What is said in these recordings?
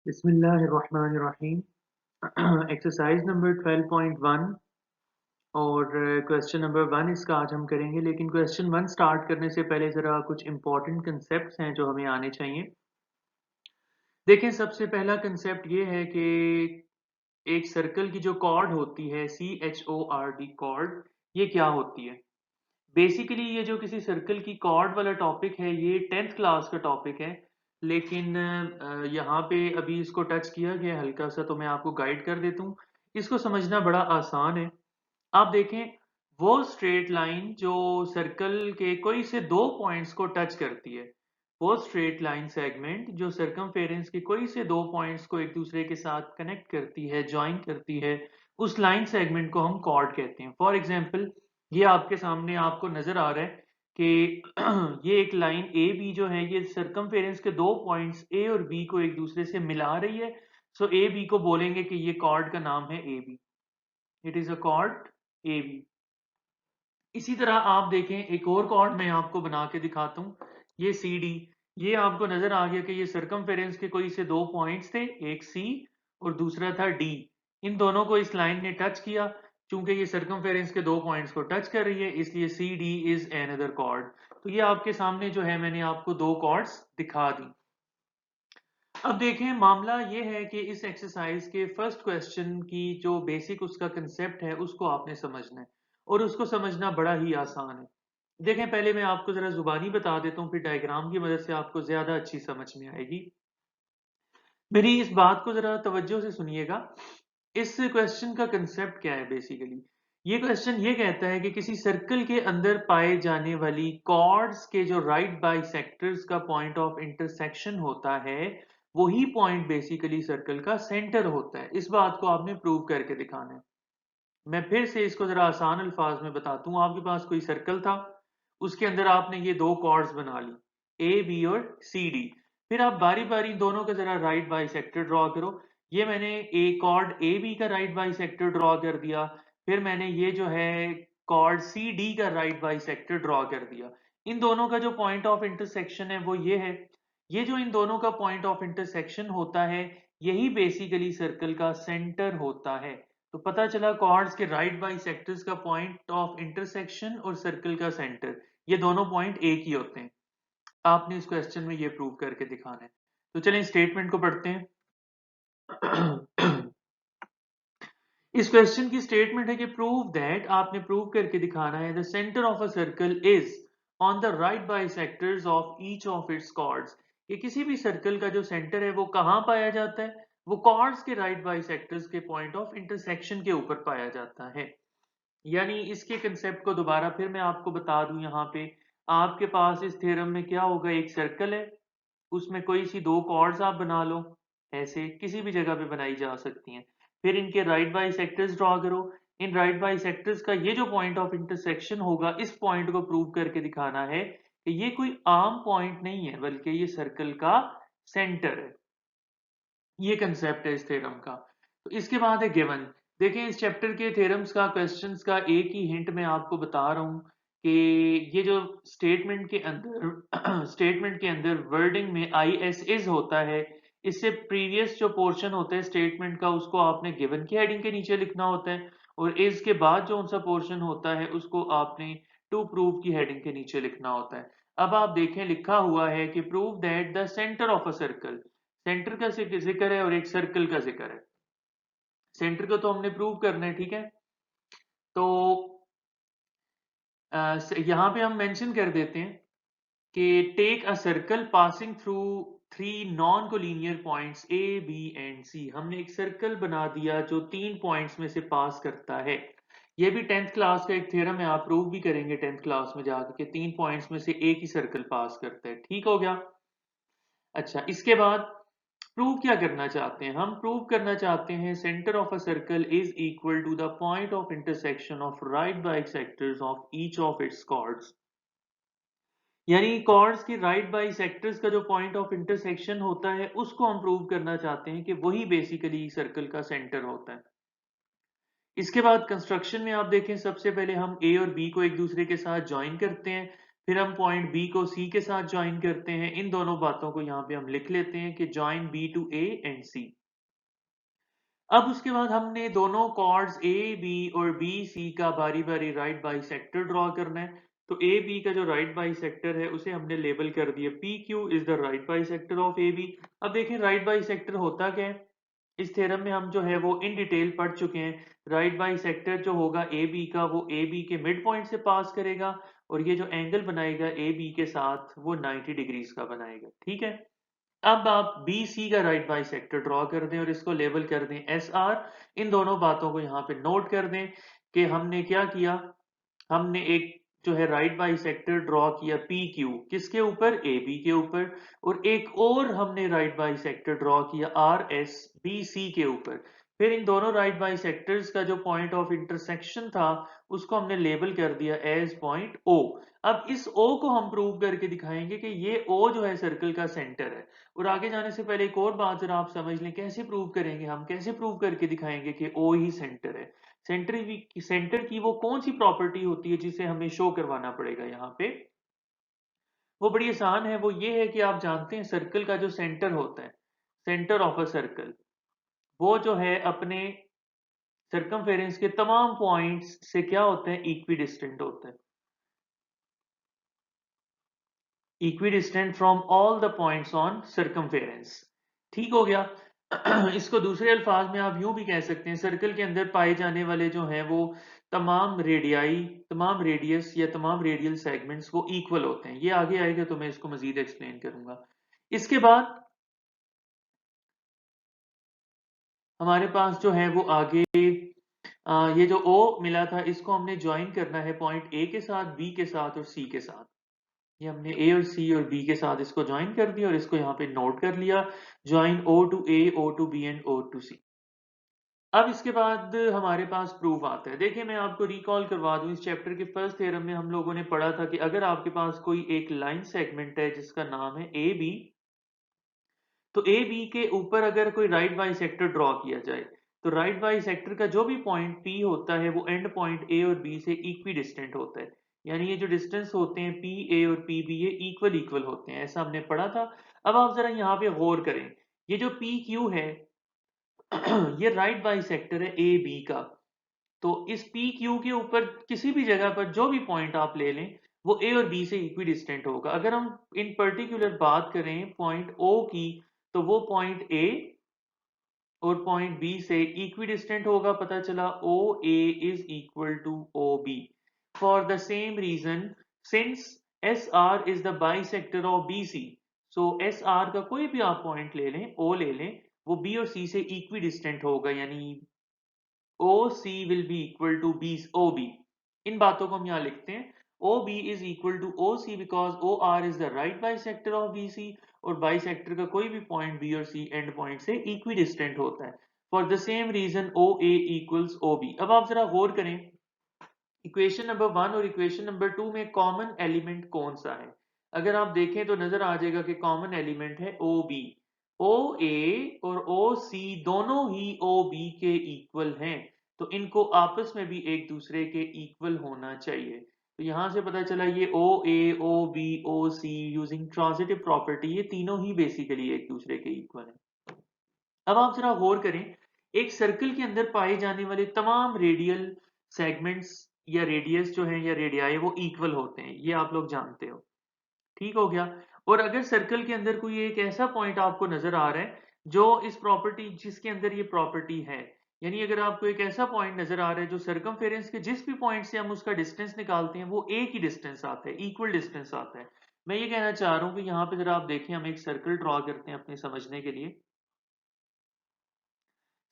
बिस्मिल्लाहिर्रहमानिर्रहीम। Exercise number 12.1 और question number 1 इसका आज हम करेंगे, लेकिन क्वेश्चन 1 स्टार्ट करने से पहले ज़रा कुछ इंपॉर्टेंट कंसेप्ट्स हैं जो हमें आने चाहिए। देखें, सबसे पहला कंसेप्ट ये है कि एक सर्कल की जो कॉर्ड होती है CHORD कॉर्ड, ये क्या होती है। बेसिकली ये जो किसी सर्कल की कॉर्ड वाला टॉपिक है ये 10th क्लास का टॉपिक है, लेकिन यहाँ पे अभी इसको टच किया गया है हल्का सा, तो मैं आपको गाइड कर देता हूँ। इसको समझना बड़ा आसान है। आप देखें, वो स्ट्रेट लाइन जो सर्कल के कोई से दो पॉइंट्स को टच करती है, वो स्ट्रेट लाइन सेगमेंट जो सर्कमफेरेंस के कोई से दो पॉइंट्स को एक दूसरे के साथ कनेक्ट करती है, ज्वाइन करती है, उस लाइन सेगमेंट को हम कॉर्ड कहते हैं। फॉर एग्जाम्पल, ये आपके सामने आपको नजर आ रहा है कि ये एक लाइन ए बी जो है ये सर्कमफेरेंस के दो पॉइंट्स ए और बी को एक दूसरे से मिला रही है। सो ए बी को बोलेंगे कि ये कॉर्ड का नाम है A B. It is a chord A B. इसी तरह आप देखें, एक और कॉर्ड मैं आपको बना के दिखाता हूँ, ये सी डी। ये आपको नजर आ गया कि ये सर्कमफेरेंस के कोई से दो पॉइंट्स थे, एक सी और दूसरा था डी। इन दोनों को इस लाइन ने टच किया। चूंकि ये सर्कमफेरेंस के दो पॉइंट्स को टच कर रही है, इसलिए C D is another chord. तो ये आपके सामने जो है, मैंने आपको दो कॉर्ड्स दिखा दी। अब देखें, मामला ये है कि इस एक्सरसाइज के फर्स्ट क्वेश्चन की जो बेसिक उसका कंसेप्ट है उसको आपने समझना है, और उसको समझना बड़ा ही आसान है। देखें, पहले मैं आपको जरा जुबानी बता देता हूँ, फिर डायग्राम की मदद से आपको ज्यादा अच्छी समझ में आएगी। मेरी इस बात को जरा तवज्जो से सुनिएगा। इस क्वेश्चन का कंसेप्ट क्या है बेसिकली। ये क्वेश्चन ये कहता है कि किसी सर्कल के अंदर पाए जाने वाली कॉर्ड्स के जो राइट बाइसेक्टर्स का पॉइंट ऑफ इंटरसेक्शन होता है, वही पॉइंट बेसिकली सर्कल का सेंटर होता है। इस बात को आपने प्रूव करके दिखाना है। मैं फिर से इसको जरा आसान अल्फाज में बताता हूँ। आपके पास कोई सर्कल था, उसके अंदर आपने ये दो कॉर्ड्स बना ली, ए बी और सी डी। फिर आप बारी बारी दोनों का जरा राइट बाइसेक्टर ड्रॉ करो। ये मैंने ए कॉर्ड ए बी का राइट बाइसेक्टर ड्रॉ कर दिया। फिर मैंने ये जो है कॉर्ड सी डी का राइट बाइसेक्टर ड्रॉ कर दिया। इन दोनों का जो पॉइंट ऑफ इंटरसेक्शन है वो ये है। ये जो इन दोनों का पॉइंट ऑफ इंटरसेक्शन होता है, यही बेसिकली सर्कल का सेंटर होता है। तो पता चला कॉर्ड्स के राइट बाइसेक्टर्स का पॉइंट ऑफ इंटरसेक्शन और सर्कल का सेंटर, ये दोनों पॉइंट एक ही होते हैं। आपने इस क्वेश्चन में ये प्रूव करके दिखाना है। तो चलें स्टेटमेंट को पढ़ते हैं। इस क्वेश्चन की स्टेटमेंट है कि प्रूव दैट, आपने प्रूव करके दिखाना है, the centre of a circle is on the right bisectors of each of its chords. कि किसी भी सर्कल का जो सेंटर है वो कहाँ पाया जाता है, वो कॉर्ड्स के राइट बाइसेक्टर्स के पॉइंट ऑफ इंटरसेक्शन के ऊपर पाया जाता है। यानी इसके कंसेप्ट को दोबारा फिर मैं आपको बता दूं। यहाँ पे आपके पास इस थ्योरम में क्या होगा, एक सर्कल है, उसमें कोई सी दो कॉर्ड्स आप बना लो, ऐसे किसी भी जगह पे बनाई जा सकती हैं। फिर इनके राइट बाई सेक्टर्स ड्रॉ करो। इन राइट बाई सेक्टर्स का ये जो पॉइंट ऑफ इंटरसेक्शन होगा, इस पॉइंट को प्रूव करके दिखाना है कि ये कोई आम पॉइंट नहीं है, बल्कि ये सर्कल का सेंटर है। ये कंसेप्ट है इस थ्योरम का। तो इसके बाद है गिवन। देखें, इस चैप्टर के थ्योरम्स का, क्वेश्चंस का एक ही हिंट मैं आपको बता रहा हूं कि ये जो स्टेटमेंट के अंदर स्टेटमेंट के अंदर वर्डिंग में आई एस इज होता है, इससे प्रीवियस जो पोर्शन होता है स्टेटमेंट का, उसको आपने गिवन की हेडिंग के नीचे लिखना होता है, और इज के बाद जो उनसा पोर्शन होता है उसको आपने टू प्रूव की हेडिंग के नीचे लिखना होता है। अब आप देखें, लिखा हुआ है कि prove that the centre of a circle. Centre का जिक्र है और एक सर्कल का जिक्र है। सेंटर को तो हमने प्रूव करना है, ठीक है। तो यहां पे हम मेंशन कर देते हैं कि take a circle passing through three non collinear points A B and C. हमने एक सर्कल बना दिया जो तीन पॉइंट्स में से पास करता है। ये भी 10th क्लास का एक थ्योरम है, आप प्रूव भी करेंगे 10th क्लास में जाकर के, तीन पॉइंट्स में से एक ही सर्कल पास करता है। ठीक हो गया। अच्छा, इसके बाद प्रूव क्या करना चाहते हैं हम? प्रूव करना चाहते हैं centre of a circle is equal to the point of intersection of right bisectors of each of its chords. यानी कॉर्ड्स की राइट बाइसेक्टर्स का जो पॉइंट ऑफ इंटरसेक्शन होता है, उसको हम प्रूव करना चाहते हैं कि वही बेसिकली सर्कल का सेंटर होता है। इसके बाद कंस्ट्रक्शन में आप देखें, सबसे पहले हम ए और बी को एक दूसरे के साथ ज्वाइन करते हैं। फिर हम पॉइंट बी को सी के साथ ज्वाइन करते हैं। इन दोनों बातों को यहाँ पे हम लिख लेते हैं कि join B to A and C. अब उसके बाद हमने दोनों कॉर्ड्स ए बी और बी सी का बारी बारी राइट बाइसेक्टर ड्रॉ करना है। तो ए बी का जो राइट बाइसेक्टर है उसे हमने लेबल कर दिया P Q is the right bisector of A B. अब देखें राइट बाइसेक्टर होता क्या है, इस थ्योरम में हम जो है वो इन डिटेल पढ़ चुके हैं। राइट बाइसेक्टर जो होगा ए बी का, वो ए बी के मिड पॉइंट से पास करेगा और ये जो एंगल बनाएगा ए बी के साथ वो 90 डिग्रीज का बनाएगा। ठीक है, अब आप बी सी का राइट बाइसेक्टर ड्रॉ कर दें और इसको लेबल कर दें एस आर। इन दोनों बातों को यहाँ पे नोट कर दें कि हमने क्या किया, हमने एक जो है राइट बाइसेक्टर ड्रॉ किया पी क्यू किसके ऊपर, ए बी के ऊपर, और एक और हमने राइट बाइसेक्टर ड्रॉ किया आर एस बी सी के ऊपर। फिर इन दोनों राइट बाइसेक्टर्स का जो पॉइंट ऑफ इंटरसेक्शन था उसको हमने लेबल कर दिया एज पॉइंट ओ। अब इस ओ को हम प्रूव करके दिखाएंगे कि ये ओ जो है सर्कल का सेंटर है। और आगे जाने से पहले एक और बात जरा आप समझ लें, कैसे प्रूव करेंगे, हम कैसे प्रूव करके दिखाएंगे कि ओ ही सेंटर है। सेंटर की वो कौन सी प्रॉपर्टी होती है जिसे हमें शो करवाना पड़ेगा यहाँ पे, वो बड़ी आसान है। वो ये है कि आप जानते हैं सर्कल का जो सेंटर होता है, सेंटर ऑफ अ सर्कल, वो जो है अपने सर्कमफेरेंस के तमाम पॉइंट्स से क्या होते हैं, इक्वी डिस्टेंट होते हैं। Equidistant from all the points on circumference. ठीक हो गया। इसको दूसरे अल्फाज में आप यूं भी कह सकते हैं, सर्कल के अंदर पाए जाने वाले जो हैं वो तमाम रेडियाई, तमाम रेडियस या तमाम रेडियल सेगमेंट्स वो इक्वल होते हैं। ये आगे आएगा तो मैं इसको मजीद एक्सप्लेन करूंगा। इसके बाद हमारे पास जो है वो आगे ये जो ओ मिला था इसको हमने ज्वाइन करना है पॉइंट ए के साथ, बी के साथ और सी के साथ। ये हमने ए और सी और बी के साथ इसको ज्वाइन कर दिया और इसको यहाँ पे नोट कर लिया, join O to A, O to B and O to C. अब इसके बाद हमारे पास प्रूफ आता है। देखिए मैं आपको रिकॉल करवा दूं, इस चैप्टर के फर्स्ट थ्योरम में हम लोगों ने पढ़ा था कि अगर आपके पास कोई एक लाइन सेगमेंट है जिसका नाम है ए बी, तो ए बी के ऊपर अगर कोई राइट बाइसेक्टर ड्रॉ किया जाए तो राइट बाइसेक्टर का जो भी पॉइंट पी होता है वो एंड पॉइंट ए और बी से इक्वी डिस्टेंट होता है। यानी ये जो डिस्टेंस होते हैं पी ए और पी बी, ये इक्वल इक्वल होते हैं, ऐसा हमने पढ़ा था। अब आप जरा यहाँ पे गौर करें, ये जो पी क्यू है ये राइट बाइसेक्टर है ए बी का। तो इस पी क्यू के ऊपर किसी भी जगह पर जो भी पॉइंट आप ले लें वो ए और बी से इक्वी डिस्टेंट होगा। अगर हम इन पर्टिकुलर बात करें पॉइंट ओ की, तो वो पॉइंट ए और पॉइंट बी से इक्वी डिस्टेंट होगा। पता चला O A is equal to O B. For the same reason, since S R is the bisector of B C, so S R का कोई भी आप पॉइंट ले लें, ओ ले लें, वो बी और सी से इक्वी डिस्टेंट होगा, यानी OC will be equal to B OB। इन बातों को हम यहाँ लिखते हैं, OB is equal to OC because OR is the right bisector of BC और बाइसेक्टर का कोई भी पॉइंट B और C एंड पॉइंट से इक्वी डिस्टेंट होता है। For the same reason OA equals OB। अब आप जरा गौर करें, इक्वेशन नंबर 1 और इक्वेशन नंबर 2 में कॉमन एलिमेंट कौन सा है। अगर आप देखें तो नजर आ जाएगा कि कॉमन एलिमेंट है OB। OA और OC दोनों ही OB के इक्वल हैं, तो इनको आपस में भी एक दूसरे के इक्वल होना चाहिए। तो यहां से पता चला ये OA, OB, OC using transitive property ये तीनों ही बेसिकली एक दूसरे के इक्वल हैं। अब आप जरा गौर करें, एक सर्कल के अंदर पाए जाने वाले तमाम रेडियल सेगमेंट्स या रेडियस जो है या रेडियाई वो इक्वल होते हैं, ये आप लोग जानते हो। ठीक हो गया। और अगर सर्कल के अंदर कोई एक ऐसा पॉइंट आपको नजर आ रहा है जो इस प्रॉपर्टी, जिसके अंदर ये प्रॉपर्टी है, यानी अगर आपको एक ऐसा पॉइंट नजर आ रहा है जो सर्कमफेरेंस के जिस भी पॉइंट से हम उसका डिस्टेंस निकालते हैं वो एक ही डिस्टेंस आता है, इक्वल डिस्टेंस आता है। मैं ये कहना चाह रहा हूं कि यहाँ पे जरा आप देखें, हम एक सर्कल ड्रॉ करते हैं अपने समझने के लिए।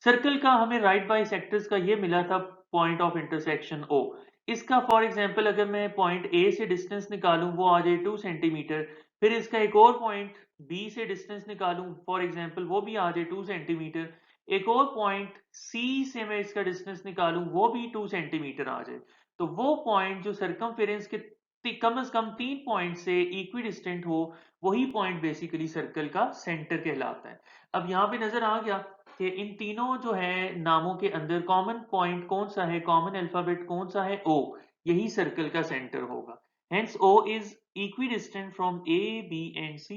सर्कल का हमें राइट बाइसेक्टर्स का ये मिला था पॉइंट ऑफ इंटरसेक्शन ओ। इसका फॉर एग्जांपल अगर मैं पॉइंट ए से डिस्टेंस निकालूं वो आ जाए 2 सेंटीमीटर, फिर इसका एक और पॉइंट बी से डिस्टेंस निकालूं फॉर एग्जांपल वो भी आ जाए 2 सेंटीमीटर, एक और पॉइंट सी से मैं इसका डिस्टेंस निकालूं वो भी 2 सेंटीमीटर आ जाए, तो वो पॉइंट जो सर्कमफेरेंस के कम से कम 3 पॉइंट से इक्वी डिस्टेंट हो, वही पॉइंट बेसिकली सर्कल का सेंटर कहलाता है। अब यहाँ पे नजर आ गया कि इन तीनों जो है नामों के अंदर कॉमन पॉइंट कौन सा है, कॉमन अल्फाबेट कौन सा है, ओ। यही सर्कल का सेंटर होगा। Hence O is equidistant from A, B and C,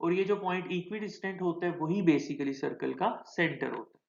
और ये जो पॉइंट इक्विडिस्टेंट होता है वही बेसिकली सर्कल का सेंटर होता है।